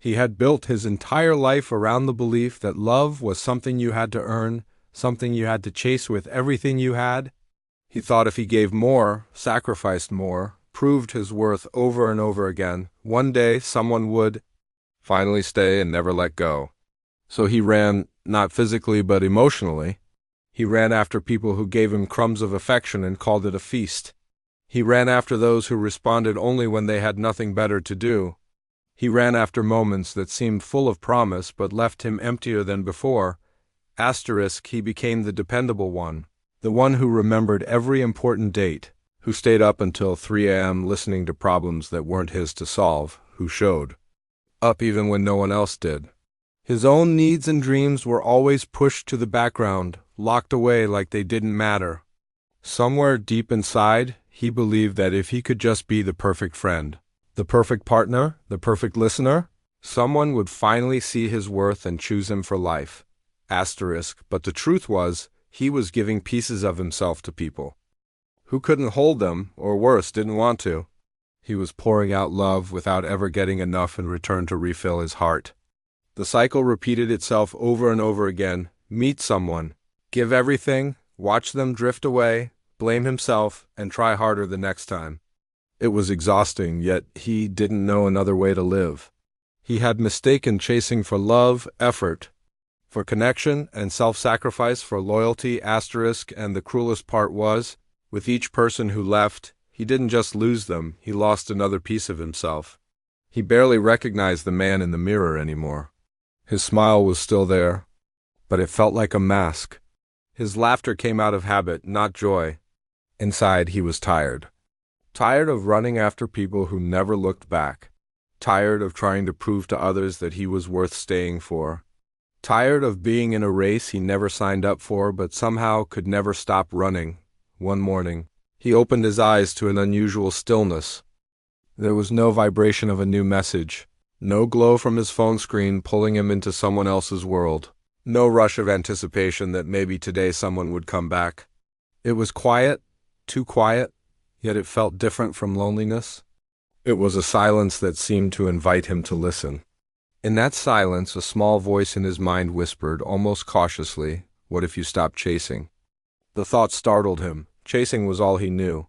He had built his entire life around the belief that love was something you had to earn, something you had to chase with everything you had. He thought if he gave more, sacrificed more, proved his worth over and over again, one day someone would finally stay and never let go. So he ran, not physically but emotionally. He ran after people who gave him crumbs of affection and called it a feast. He ran after those who responded only when they had nothing better to do. He ran after moments that seemed full of promise but left him emptier than before. He became the dependable one, the one who remembered every important date, who stayed up until 3 a.m. listening to problems that weren't his to solve, who showed up even when no one else did. His own needs and dreams were always pushed to the background, locked away like they didn't matter. Somewhere deep inside, he believed that if he could just be the perfect friend, the perfect partner, the perfect listener, someone would finally see his worth and choose him for life. But the truth was, he was giving pieces of himself to people who couldn't hold them, or worse, didn't want to. He was pouring out love without ever getting enough in return to refill his heart. The cycle repeated itself over and over again. Meet someone, give everything, watch them drift away, blame himself, and try harder the next time. It was exhausting, yet he didn't know another way to live. He had mistaken chasing for love, effort, for connection, and self-sacrifice for loyalty, and the cruelest part was, with each person who left, he didn't just lose them, he lost another piece of himself. He barely recognized the man in the mirror anymore. His smile was still there, but it felt like a mask. His laughter came out of habit, not joy. Inside, he was tired. Tired of running after people who never looked back. Tired of trying to prove to others that he was worth staying for. Tired of being in a race he never signed up for but somehow could never stop running. One morning, he opened his eyes to an unusual stillness. There was no vibration of a new message, no glow from his phone screen pulling him into someone else's world, no rush of anticipation that maybe today someone would come back. It was quiet, too quiet, yet it felt different from loneliness. It was a silence that seemed to invite him to listen. In that silence, a small voice in his mind whispered, almost cautiously, "What if you stopped chasing?" The thought startled him. Chasing was all he knew.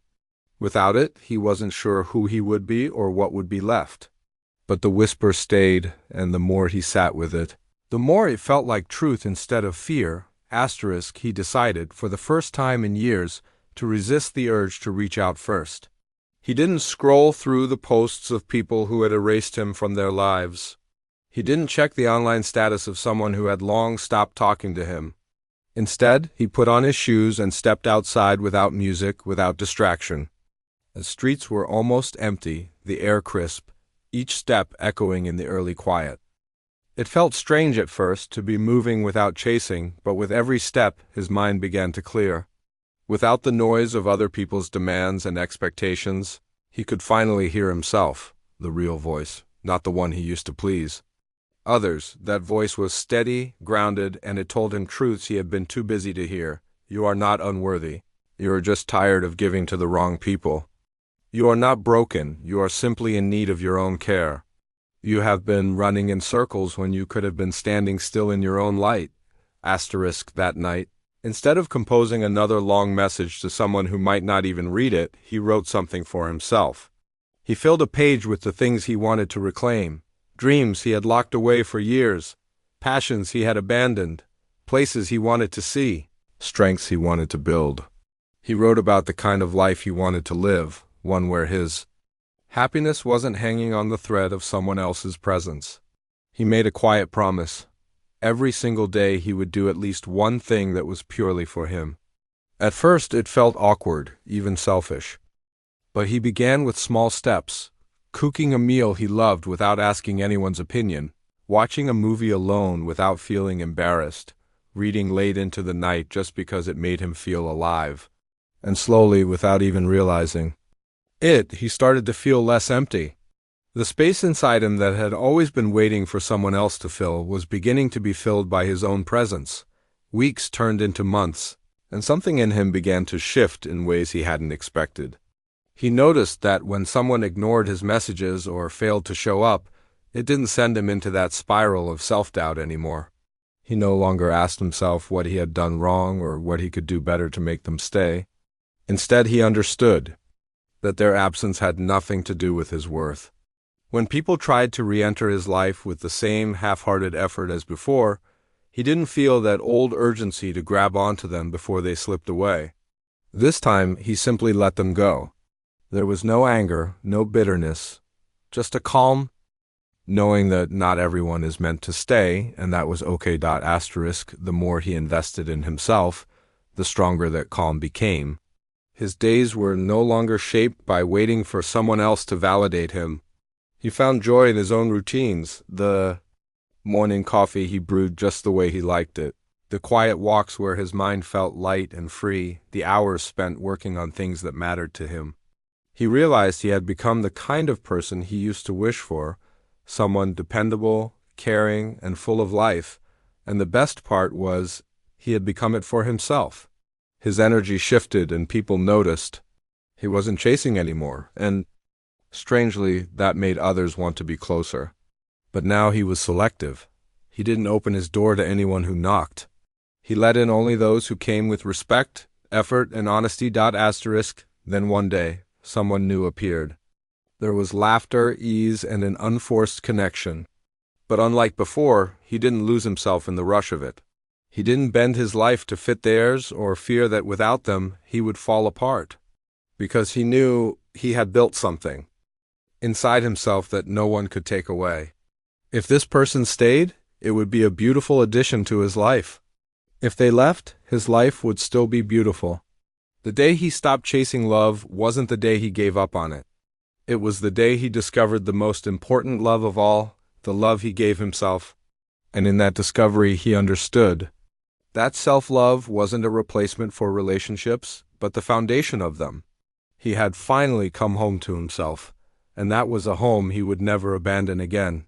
Without it, he wasn't sure who he would be or what would be left. But the whisper stayed, and the more he sat with it, the more it felt like truth instead of fear. He decided, for the first time in years, to resist the urge to reach out first. He didn't scroll through the posts of people who had erased him from their lives. He didn't check the online status of someone who had long stopped talking to him. Instead, he put on his shoes and stepped outside without music, without distraction. The streets were almost empty, the air crisp, each step echoing in the early quiet. It felt strange at first to be moving without chasing, but with every step his mind began to clear. Without the noise of other people's demands and expectations, he could finally hear himself, the real voice, not the one he used to please. Others, that voice was steady, grounded, and it told him truths he had been too busy to hear. You are not unworthy. You are just tired of giving to the wrong people. You are not broken. You are simply in need of your own care. You have been running in circles when you could have been standing still in your own light. That night, instead of composing another long message to someone who might not even read it, he wrote something for himself. He filled a page with the things he wanted to reclaim. Dreams he had locked away for years, passions he had abandoned, places he wanted to see, strengths he wanted to build. He wrote about the kind of life he wanted to live, one where his happiness wasn't hanging on the thread of someone else's presence. He made a quiet promise. Every single day he would do at least one thing that was purely for him. At first it felt awkward, even selfish. But he began with small steps. Cooking a meal he loved without asking anyone's opinion, watching a movie alone without feeling embarrassed, reading late into the night just because it made him feel alive. And slowly, without even realizing he started to feel less empty. The space inside him that had always been waiting for someone else to fill was beginning to be filled by his own presence. Weeks turned into months, and something in him began to shift in ways he hadn't expected. He noticed that when someone ignored his messages or failed to show up, It didn't send him into that spiral of self-doubt anymore. He no longer asked himself what he had done wrong or what he could do better to make them stay. Instead, he understood that their absence had nothing to do with his worth. When people tried to re-enter his life with the same half-hearted effort as before, he didn't feel that old urgency to grab onto them before they slipped away. This time, he simply let them go. There was no anger, no bitterness, just a calm, knowing that not everyone is meant to stay, and that was okay. The more he invested in himself, the stronger that calm became. His days were no longer shaped by waiting for someone else to validate him. He found joy in his own routines, the morning coffee he brewed just the way he liked it, the quiet walks where his mind felt light and free, the hours spent working on things that mattered to him. He realized he had become the kind of person he used to wish for, someone dependable, caring, and full of life, and the best part was he had become it for himself. His energy shifted and people noticed. He wasn't chasing anymore, and strangely, that made others want to be closer. But now he was selective. He didn't open his door to anyone who knocked. He let in only those who came with respect, effort, and honesty. Then one day, someone new appeared. There was laughter, ease, and an unforced connection. But unlike before, he didn't lose himself in the rush of it. He didn't bend his life to fit theirs or fear that without them, he would fall apart. Because he knew he had built something inside himself that no one could take away. If this person stayed, it would be a beautiful addition to his life. If they left, his life would still be beautiful. The day he stopped chasing love wasn't the day he gave up on it. It was the day he discovered the most important love of all, the love he gave himself. And in that discovery, he understood that self-love wasn't a replacement for relationships, but the foundation of them. He had finally come home to himself, and that was a home he would never abandon again.